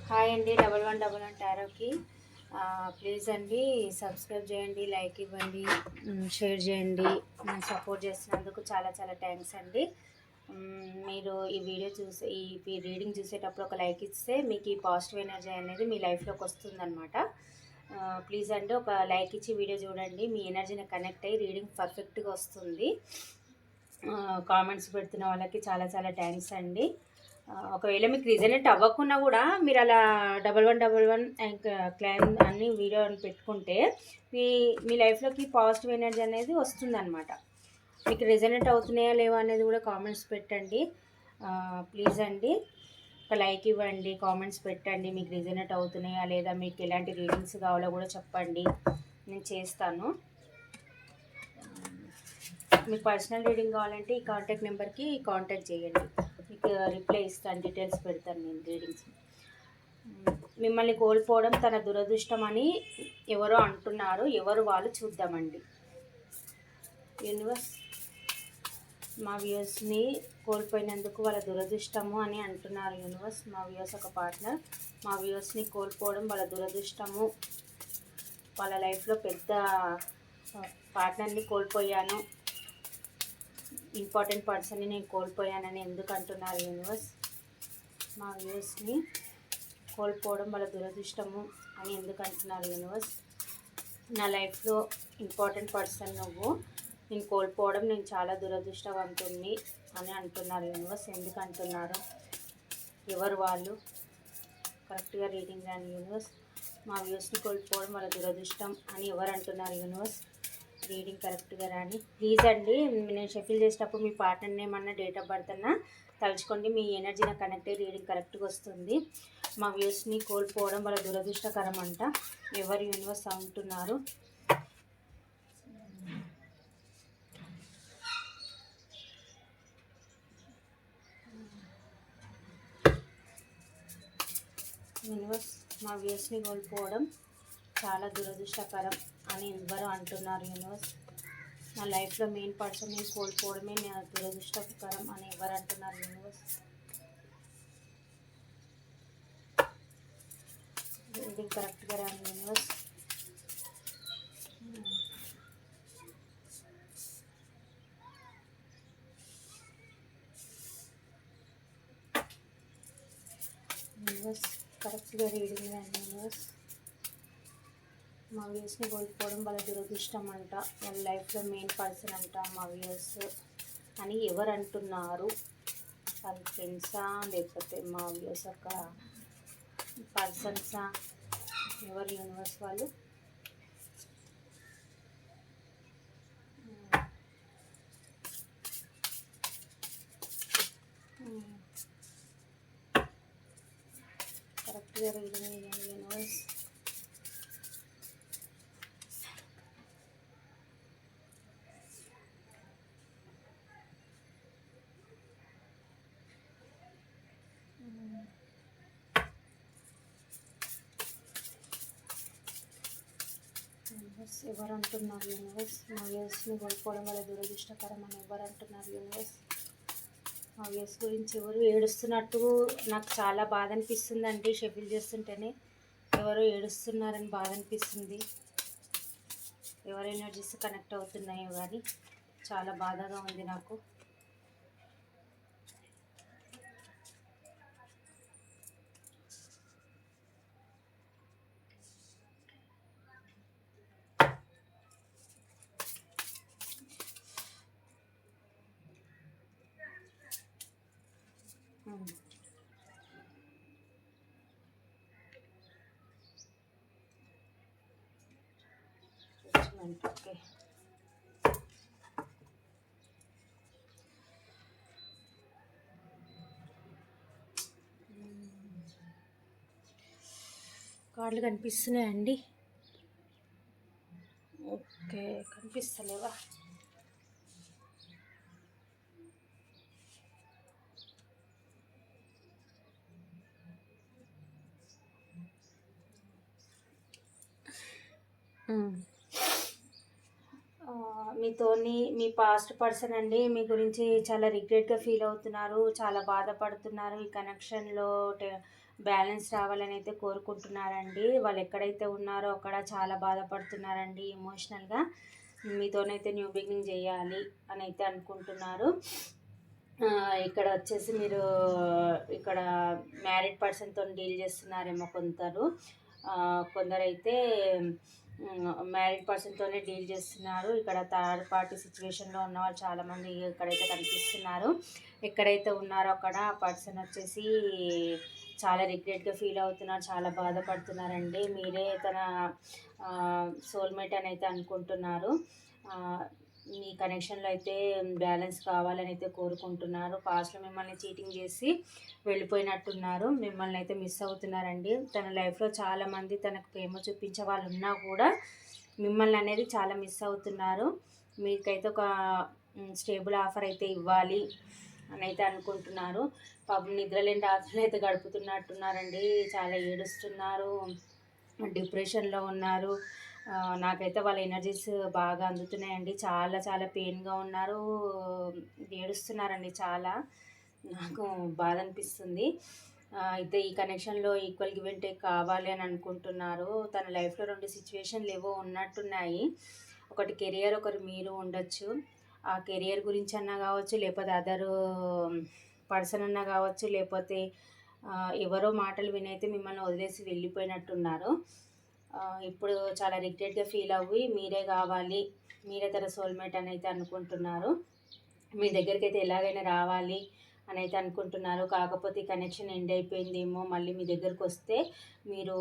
Hi అండి, 1111 టారోకి. Please అండి subscribe చేయండి, లైక్ ఇవ్వండి, షేర్ చేయండి. సపోర్ట్ చేస్తున్నందుకు చాలా చాలా థ్యాంక్స్ అండి. మీరు ఈ వీడియో చూసే ఈ రీడింగ్ చూసేటప్పుడు ఒక లైక్ ఇస్తే మీకు ఈ పాజిటివ్ ఎనర్జీ అనేది మీ లైఫ్లోకి వస్తుందన్నమాట. ప్లీజ్ అండి ఒక లైక్ ఇచ్చి వీడియో చూడండి, మీ ఎనర్జీని కనెక్ట్ అయ్యి రీడింగ్ పర్ఫెక్ట్గా వస్తుంది. కామెంట్స్ పెడుతున్న వాళ్ళకి చాలా చాలా థ్యాంక్స్ అండి. ఒకవేళ మీకు రిజనెంట్ అవ్వకున్నా కూడా మీరు అలా 1111 క్లైమ్ అన్ని వీడియో అని పెట్టుకుంటే మీ మీ లైఫ్లోకి పాజిటివ్ ఎనర్జీ అనేది వస్తుందన్నమాట. మీకు రిజనెంట్ అవుతున్నాయా లేవా అనేది కూడా కామెంట్స్ పెట్టండి. ప్లీజ్ అండి ఒక లైక్ ఇవ్వండి, కామెంట్స్ పెట్టండి. మీకు రిజనెంట్ అవుతున్నాయా లేదా, మీకు ఎలాంటి రీడింగ్స్ కావాలో కూడా చెప్పండి, నేను చేస్తాను. మీకు పర్సనల్ రీడింగ్ కావాలంటే ఈ కాంటాక్ట్ నెంబర్కి కాంటాక్ట్ చేయండి, మీకు రిప్లై ఇస్తాను, డీటెయిల్స్ పెడతాను నేను రీడింగ్స్. మిమ్మల్ని కోల్పోవడం తన దురదృష్టం అని ఎవరో అంటున్నారు, ఎవరు వాళ్ళు చూద్దామండి. యూనివర్స్ మా వ్యూస్ని కోల్పోయినందుకు వాళ్ళ దురదృష్టము అని అంటున్నారు. యూనివర్స్ మా వ్యూస్ ఒక పార్ట్నర్, మా వ్యూస్ని కోల్పోవడం వాళ్ళ దురదృష్టము, వాళ్ళ లైఫ్లో పెద్ద పార్ట్నర్ని కోల్పోయాను, ఇంపార్టెంట్ పర్సన్ని నేను కోల్పోయానని ఎందుకు అంటున్నారు. యూనివర్స్ మా వ్యూస్ని కోల్పోవడం వాళ్ళ దురదృష్టము అని ఎందుకు అంటున్నారు. యూనివర్స్ నా లైఫ్లో ఇంపార్టెంట్ పర్సన్ నువ్వు, నేను కోల్పోవడం నేను చాలా దురదృష్టవంతుణ్ణి అని అంటున్నారు. యూనివర్స్ ఎందుకు అంటున్నారు, ఎవరు వాళ్ళు, కరెక్ట్గా రీడింగ్ రాని. యూనివర్స్ మా వ్యూస్ని కోల్పోవడం వాళ్ళ దురదృష్టం అని ఎవరు అంటున్నారు. యూనివర్స్ రీడింగ్ కరెక్ట్గా రాని. ప్లీజ్ అండి నేను షఫిల్ చేసేటప్పుడు మీ పార్ట్నర్ నేమ్ అన్న డేట్ ఆఫ్ బర్త్ అన్న తలుచుకోండి, మీ ఎనర్జీ నాకు కనెక్ట్ అయ్యి రీడింగ్ కరెక్ట్గా వస్తుంది. మా వ్యూస్ని కోల్పోవడం వాళ్ళ దురదృష్టకరం అంట, ఎవరు యూనివర్స్ అంటున్నారు. యూనివర్స్ మా వ్యూస్ని కోల్పోవడం చాలా దురదృష్టకరం అని ఎవరు అంటున్నారు. యూనివర్స్ నా లైఫ్లో మెయిన్ పర్సన్ నేను కోల్పోవడమే నా దురదృష్టకరం అని ఎవరు అంటున్నారు. యూనివర్స్ ఇది కరెక్ట్గా రాని. యూనివర్స్ యూనివర్స్ కరెక్ట్గా రీడింగ్ రాని. యూనివర్స్ మా వ్యూస్ని కోల్పోవడం వాళ్ళ దురదృష్టం అంట, వాళ్ళ లైఫ్లో మెయిన్ పర్సన్ అంట మా వ్యూస్ అని ఎవరు అంటున్నారు. వాళ్ళ ఫ్రెండ్సా లేకపోతే మా వ్యూస్ ఒక పర్సన్సా, ఎవరు యూనివర్స్ వాళ్ళు. కరెక్ట్గా రీడింగ్ యూనివర్స్. యూనివర్స్ ఎవరు అంటున్నారు. యూనివర్స్ మా వ్యూస్ని కోల్పోవడం వల్ల దురదృష్టకరం అని ఎవరు అంటున్నారు. యూనివర్స్ మా వ్యూస్ గురించి ఎవరు ఏడుస్తున్నట్టు నాకు చాలా బాధ అనిపిస్తుందండి. షెఫిల్ చేస్తుంటేనే ఎవరో ఏడుస్తున్నారని బాధ అనిపిస్తుంది. ఎవరు ఎనర్జీస్ కనెక్ట్ అవుతున్నాయో కానీ చాలా బాధగా ఉంది నాకు. ఓకే కార్డులు కనిపిస్తున్నాయండి. ఓకే కనిపిస్తలేవా. మీతోని మీ పాస్ట్ పర్సన్ అండి మీ గురించి చాలా రిగ్రెట్గా ఫీల్ అవుతున్నారు, చాలా బాధపడుతున్నారు. ఈ కనెక్షన్లో బ్యాలెన్స్ రావాలని అయితే కోరుకుంటున్నారండి. వాళ్ళు ఎక్కడైతే ఉన్నారో అక్కడ చాలా బాధపడుతున్నారండి ఎమోషనల్గా. మీతోనైతే న్యూ బిగినింగ్ చేయాలి అని అయితే అనుకుంటున్నారు. ఇక్కడ వచ్చేసి మీరు ఇక్కడ మ్యారీడ్ పర్సన్తో డీల్ చేస్తున్నారేమో కొందరైతే మ్యారీడ్ పర్సన్తోనే డీల్ చేస్తున్నారు. ఇక్కడ థర్డ్ పార్టీ సిచ్యువేషన్లో ఉన్న వాళ్ళు చాలామంది ఇక్కడైతే కనిపిస్తున్నారు. ఎక్కడైతే ఉన్నారో అక్కడ ఆ పర్సన్ వచ్చేసి చాలా రిగ్రెట్గా ఫీల్ అవుతున్నారు, చాలా బాధపడుతున్నారండి. మీరే తన సోల్మేట్ అని అయితే అనుకుంటున్నారు. మీ కనెక్షన్లో అయితే బ్యాలెన్స్ కావాలని అయితే కోరుకుంటున్నారు. పాస్ట్లో మిమ్మల్ని చీటింగ్ చేసి వెళ్ళిపోయినట్టున్నారు, మిమ్మల్ని అయితే మిస్ అవుతున్నారండి. తన లైఫ్లో చాలామంది తనకు ప్రేమ చూపించే వాళ్ళు ఉన్నా కూడా మిమ్మల్ని అనేది చాలా మిస్ అవుతున్నారు. మీకైతే ఒక స్టేబుల్ ఆఫర్ అయితే ఇవ్వాలి అని అయితే అనుకుంటున్నారు. పాపం నిద్రలేని రాత్రులు అయితే గడుపుతున్నట్టున్నారండి. చాలా ఏడుస్తున్నారు, డిప్రెషన్లో ఉన్నారు. నాకైతే వాళ్ళ ఎనర్జీస్ బాగా అందుతున్నాయండి. చాలా చాలా పెయిన్గా ఉన్నారు, ఏడుస్తున్నారండి. చాలా నాకు బాధ అనిపిస్తుంది. అయితే ఈ కనెక్షన్లో ఈక్వల్ గివ్ అండ్ టేక్ కావాలి అని అనుకుంటున్నారు. తన లైఫ్లో 2 సిచ్యువేషన్లు ఏవో ఉన్నట్టున్నాయి. ఒకటి కెరియర్, ఒకరు మీరు ఉండొచ్చు. ఆ కెరియర్ గురించి అన్నా కావచ్చు, లేకపోతే అదర్ పర్సన్ అన్నా కావచ్చు, లేకపోతే ఎవరో మాటలు వినైతే మిమ్మల్ని వదిలేసి వెళ్ళిపోయినట్టున్నారు. ఇప్పుడు చాలా రిగ్రెట్గా ఫీల్ అవ్వి మీరే కావాలి, మీరే తన సోల్మేట్ అని అయితే అనుకుంటున్నారు. మీ దగ్గరికి అయితే ఎలాగైనా రావాలి అని అయితే అనుకుంటున్నారు. కాకపోతే ఈ కనెక్షన్ ఎండ్ అయిపోయిందేమో, మళ్ళీ మీ దగ్గరకు వస్తే మీరు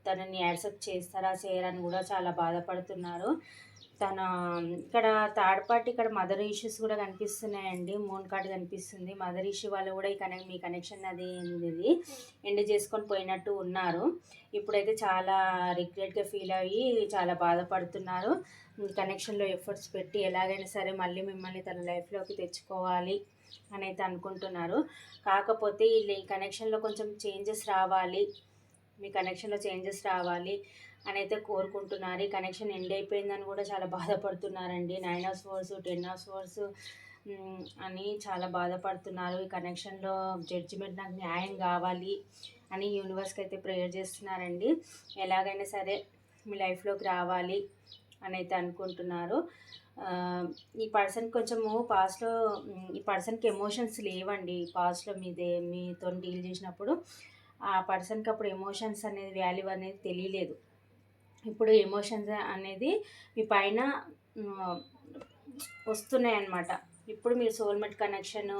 తనని యాక్సెప్ట్ చేస్తారా చేయరా అని కూడా చాలా బాధపడుతున్నారు. తన ఇక్కడ థర్డ్ పార్టీ ఇక్కడ మదర్ ఇష్యూస్ కూడా కనిపిస్తున్నాయండి. మూన్ కార్డ్ కనిపిస్తుంది. మదర్ ఇష్యూ వాళ్ళు కూడా మీ కనెక్షన్ అది ఇది ఎండ్ చేసుకొని పోయినట్టు ఉన్నారు. ఇప్పుడైతే చాలా రిగ్రెట్గా ఫీల్ అయ్యి చాలా బాధపడుతున్నారు. కనెక్షన్లో ఎఫర్ట్స్ పెట్టి ఎలాగైనా సరే మళ్ళీ మిమ్మల్ని తన లైఫ్లోకి తెచ్చుకోవాలి అని అయితే అనుకుంటున్నారు. కాకపోతే ఈ కనెక్షన్లో కొంచెం చేంజెస్ రావాలి, మీ కనెక్షన్లో చేంజెస్ రావాలి అని అయితే కోరుకుంటున్నారు. ఈ కనెక్షన్ ఎండ్ అయిపోయిందని కూడా చాలా బాధపడుతున్నారండి. 9 of Swords, 10 of Swords అని చాలా బాధపడుతున్నారు. ఈ కనెక్షన్లో జడ్జిమెంట్ నాకు న్యాయం కావాలి అని యూనివర్స్కి అయితే ప్రేయర్ చేస్తున్నారండి. ఎలాగైనా సరే మీ లైఫ్లోకి రావాలి అని అయితే అనుకుంటున్నారు. ఈ పర్సన్ కొంచెము పాస్ట్లో ఈ పర్సన్కి ఎమోషన్స్ లేవండి. పాస్ట్లో మీతో డీల్ చేసినప్పుడు ఆ పర్సన్కి అప్పుడు ఎమోషన్స్ అనేది వాల్యూ అనేది తెలియలేదు. ఇప్పుడు ఎమోషన్స్ అనేది మీ పైన వస్తున్నాయి అన్నమాట. ఇప్పుడు మీరు సోల్మేట్ కనెక్షన్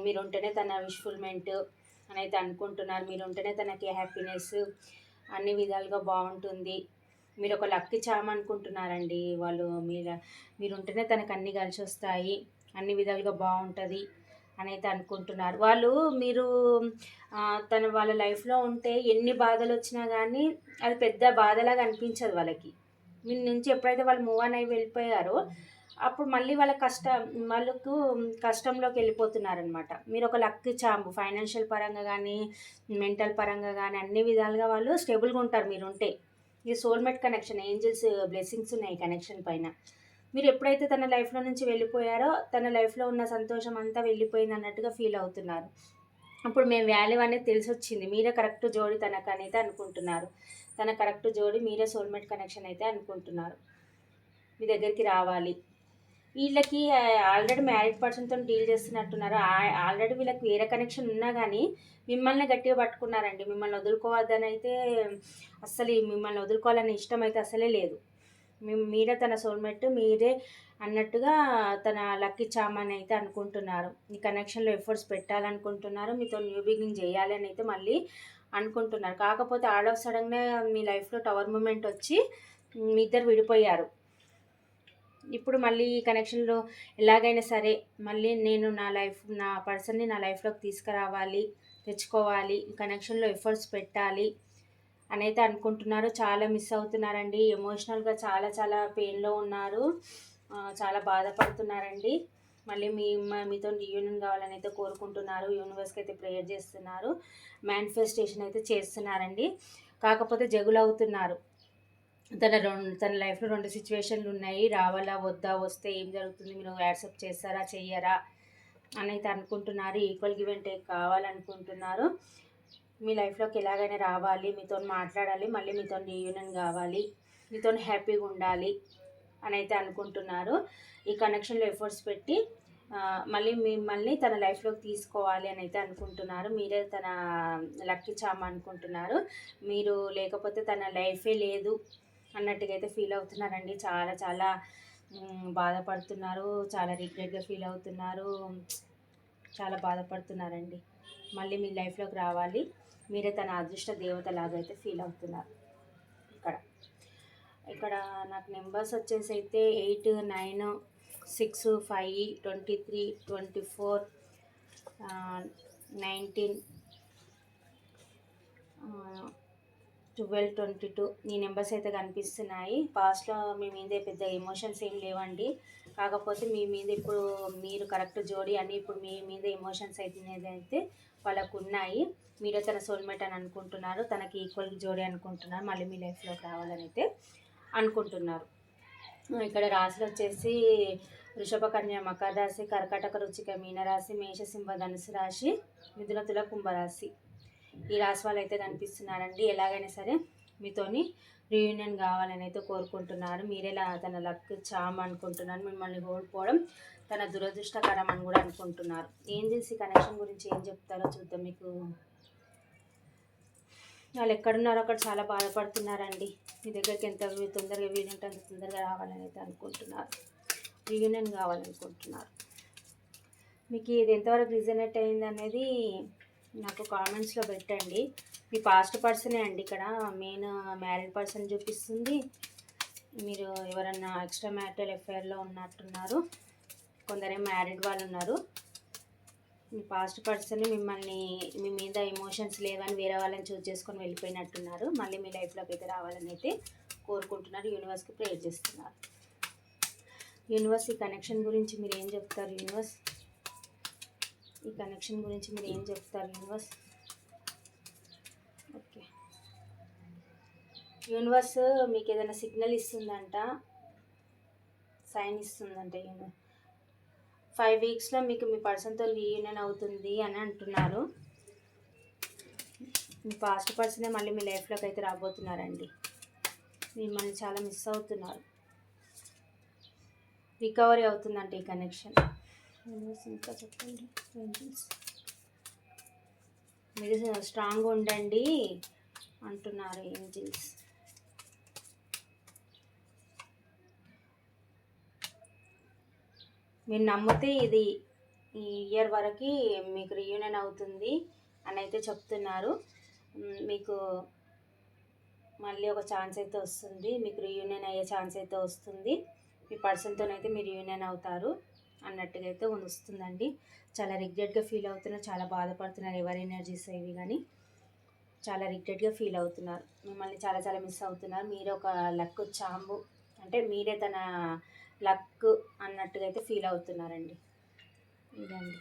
మీరుంటేనే తన విష్ఫుల్మెంట్ అని అయితే అనుకుంటున్నారు. మీరుంటేనే తనకి హ్యాపీనెస్ అన్ని విధాలుగా బాగుంటుంది. మీరు ఒక లక్కీ చామ్ అనుకుంటున్నారండి. వాళ్ళు మీరుంటేనే తనకు అన్నీ కలిసి వస్తాయి, అన్ని విధాలుగా బాగుంటుంది అని అయితే అనుకుంటున్నారు. మీరు వాళ్ళ లైఫ్లో ఉంటే ఎన్ని బాధలు వచ్చినా కానీ అది పెద్ద బాధలాగా అనిపించదు వాళ్ళకి. మీ నుంచి ఎప్పుడైతే వాళ్ళు మూవ్ ఆన్ అయ్యి వెళ్ళిపోయారో అప్పుడు మళ్ళీ వాళ్ళకు కష్టంలోకి వెళ్ళిపోతున్నారనమాట. మీరు ఒక లక్కీ చాంబు, ఫైనాన్షియల్ పరంగా కానీ మెంటల్ పరంగా కానీ అన్ని విధాలుగా వాళ్ళు స్టేబుల్గా ఉంటారు మీరుంటే. ఇది సోల్మేట్ కనెక్షన్, ఏంజల్స్ బ్లెస్సింగ్స్ ఉన్నాయి కనెక్షన్ పైన. మీరు ఎప్పుడైతే తన లైఫ్లో నుంచి వెళ్ళిపోయారో తన లైఫ్లో ఉన్న సంతోషం అంతా వెళ్ళిపోయింది అన్నట్టుగా ఫీల్ అవుతున్నారు. అప్పుడు మేము వాల్యూ అనేది తెలిసి వచ్చింది. మీరే కరెక్ట్ జోడి తనకు అయితే అనుకుంటున్నారు. తన కరెక్ట్ జోడి మీరే సోల్మేట్ కనెక్షన్ అయితే అనుకుంటున్నారు. మీ దగ్గరికి రావాలి. వీళ్ళకి ఆల్రెడీ మ్యారీడ్ పర్సన్తో డీల్ చేస్తున్నట్టున్నారు. ఆల్రెడీ వీళ్ళకి వేరే కనెక్షన్ ఉన్నా కానీ మిమ్మల్ని గట్టిగా పట్టుకున్నారండి. మిమ్మల్ని వదులుకోవద్దని అయితే మిమ్మల్ని వదులుకోవాలని ఇష్టం అయితే అసలే లేదు. మీరే తన సోల్మేట్, మీరే అన్నట్టుగా తన లక్కీ చామని అయితే అనుకుంటున్నారు. ఈ కనెక్షన్లో ఎఫర్ట్స్ పెట్టాలనుకుంటున్నారు. మీతో న్యూ బిగినింగ్ చేయాలి అని అయితే మళ్ళీ అనుకుంటున్నారు. కాకపోతే ఆల్ ఆఫ్ సడన్గా మీ లైఫ్లో టవర్ మూమెంట్ వచ్చి మీ ఇద్దరు విడిపోయారు. ఇప్పుడు మళ్ళీ ఈ కనెక్షన్లో ఎలాగైనా సరే మళ్ళీ నేను నా పర్సన్ని నా లైఫ్లోకి తీసుకురావాలి, తెచ్చుకోవాలి, ఈ కనెక్షన్లో ఎఫర్ట్స్ పెట్టాలి అని అయితే అనుకుంటున్నారు. చాలా మిస్ అవుతున్నారండి. ఎమోషనల్గా చాలా చాలా పెయిన్లో ఉన్నారు, చాలా బాధపడుతున్నారండి. మళ్ళీ మీతో రీయూనియన్ కావాలని అయితే కోరుకుంటున్నారు. యూనివర్స్కి అయితే ప్రేయర్ చేస్తున్నారు, మేనిఫెస్టేషన్ అయితే చేస్తున్నారండి. కాకపోతే జగులవుతున్నారు. తన లైఫ్లో 2 సిచ్యువేషన్లు ఉన్నాయి. రావాలా వద్దా, వస్తే ఏం జరుగుతుంది, మీరు యాక్సెప్ట్ చేస్తారా చెయ్యరా అని అయితే అనుకుంటున్నారు. ఈక్వల్ గివ్ అండ్ టేక్ కావాలనుకుంటున్నారు. మీ లైఫ్లోకి ఎలాగైనా రావాలి, మీతో మాట్లాడాలి, మళ్ళీ మీతో రీయూనియన్ కావాలి, మీతో హ్యాపీగా ఉండాలి అని అయితే అనుకుంటున్నారు. ఈ కనెక్షన్లో ఎఫర్ట్స్ పెట్టి మళ్ళీ మిమ్మల్ని తన లైఫ్లోకి తీసుకోవాలి అని అయితే అనుకుంటున్నారు. మీరే తన లక్కీ చామ్ అనుకుంటున్నారు. మీరు లేకపోతే తన లైఫే లేదు అన్నట్టుగా అయితే ఫీల్ అవుతున్నారండి. చాలా చాలా బాధపడుతున్నారు, చాలా రిగ్రెట్గా ఫీల్ అవుతున్నారు, చాలా బాధపడుతున్నారండి. మళ్ళీ మీ లైఫ్లోకి రావాలి, మీరే తన అదృష్ట దేవత లాగా అయితే ఫీల్ అవుతున్నారు. ఇక్కడ నాకు నెంబర్స్ వచ్చేసి అయితే 8, 9, 6, 5, 23, 24, 19, 12, 22 ఈ నెంబర్స్ అయితే కనిపిస్తున్నాయి. పాస్ట్లో మీ మీద పెద్ద ఎమోషన్స్ ఏం లేవండి. కాకపోతే మీ మీద ఇప్పుడు మీరు కరెక్ట్ జోడి అని ఇప్పుడు మీ మీద ఎమోషన్స్ అయితే వాళ్ళకు ఉన్నాయి. మీరే తన సోల్మేట్ అని అనుకుంటున్నారు, తనకి ఈక్వల్ జోడి అనుకుంటున్నారు, మళ్ళీ మీ లైఫ్లోకి రావాలని అయితే అనుకుంటున్నారు. ఇక్కడ రాశులు వచ్చేసి వృషభ, కన్య, మకర రాశి, కర్కాటక, రుచిక, మీనరాశి, మేషసింహ, ధనుసు రాశి, మిథున, తుల, కుంభరాశి. ఈ రాశి వాళ్ళు అయితే కనిపిస్తున్నారండి. ఎలాగైనా సరే మీతోని రీయూనియన్ కావాలని అయితే కోరుకుంటున్నారు. మీరేలా తన లక్ చామ్ అనుకుంటున్నారు. మిమ్మల్ని కోల్పోవడం తన దురదృష్టకరం అని కూడా అనుకుంటున్నారు. ఏంజెల్స్ ఈ కనెక్షన్ గురించి ఏం చెప్తారో చూద్దాం. మీకు వాళ్ళు ఎక్కడున్నారో అక్కడ చాలా బాధపడుతున్నారండి. మీ దగ్గరికి ఎంత తొందరగా వీలుంటే అంత తొందరగా రావాలని అయితే అనుకుంటున్నారు. రీయూనియన్ కావాలనుకుంటున్నారు. మీకు ఇది ఎంతవరకు రిజనేట్ అయింది అనేది నాకు కామెంట్స్లో పెట్టండి. మీ పాస్ట్ పర్సనే అండి. ఇక్కడ మెయిన్ మ్యారీడ్ పర్సన్ చూపిస్తుంది. మీరు ఎవరన్నా ఎక్స్ట్రా మ్యారిటల్ ఎఫైర్లో ఉన్నట్టున్నారు. కొందరేం మ్యారీడ్ వాళ్ళు ఉన్నారు. మీ పాస్ట్ పర్సన్ మిమ్మల్ని మీ మీద ఎమోషన్స్ లేవని వేరే వాళ్ళని చూస్ చేసుకొని వెళ్ళిపోయినట్టున్నారు. మళ్ళీ మీ లైఫ్లోకి అయితే రావాలని అయితే కోరుకుంటున్నారు. యూనివర్స్కి ప్రేయర్ చేస్తున్నారు. యూనివర్స్ ఈ కనెక్షన్ గురించి మీరు ఏం చెప్తారు? యూనివర్స్ ఈ కనెక్షన్ గురించి మీరు ఏం చెప్తారు? యూనివర్స్ ఓకే, యూనివర్స్ మీకు ఏదైనా సిగ్నల్ ఇస్తుందంట, సైన్ ఇస్తుందంట. 5 వీక్స్లో మీకు మీ పర్సన్తో రీయూనియన్ అవుతుంది అని అంటున్నారు. మీ పాస్ట్ పర్సనే మళ్ళీ మీ లైఫ్లోకి అయితే రాబోతున్నారండి. మిమ్మల్ని చాలా మిస్ అవుతున్నారు. రికవరీ అవుతుందంటే ఈ కనెక్షన్. ఇంకా చెప్పండి. మీరు స్ట్రాంగ్ ఉండండి అంటున్నారు ఏంజిల్స్. మీరు నమ్మితే ఇది ఈ ఇయర్ వరకు మీకు రీయూనియన్ అవుతుంది అని అయితే చెప్తున్నారు. మీకు మళ్ళీ ఒక ఛాన్స్ అయితే వస్తుంది. మీకు రీయూనియన్ అయ్యే ఛాన్స్ అయితే వస్తుంది. మీ పర్సన్తోనైతే మీరు రీయూనియన్ అవుతారు అన్నట్టుగా అయితే వస్తుందండి. చాలా రిగ్రెట్గా ఫీల్ అవుతున్నారు, చాలా బాధపడుతున్నారు. ఎవరి ఎనర్జీస్ ఇవి కానీ చాలా రిగ్రెట్గా ఫీల్ అవుతున్నారు. మిమ్మల్ని చాలా చాలా మిస్ అవుతున్నారు. మీరే ఒక లక్ చాంబు, అంటే మీరే తన లక్ అన్నట్టుగా అయితే ఫీల్ అవుతున్నారండి. ఇదండి.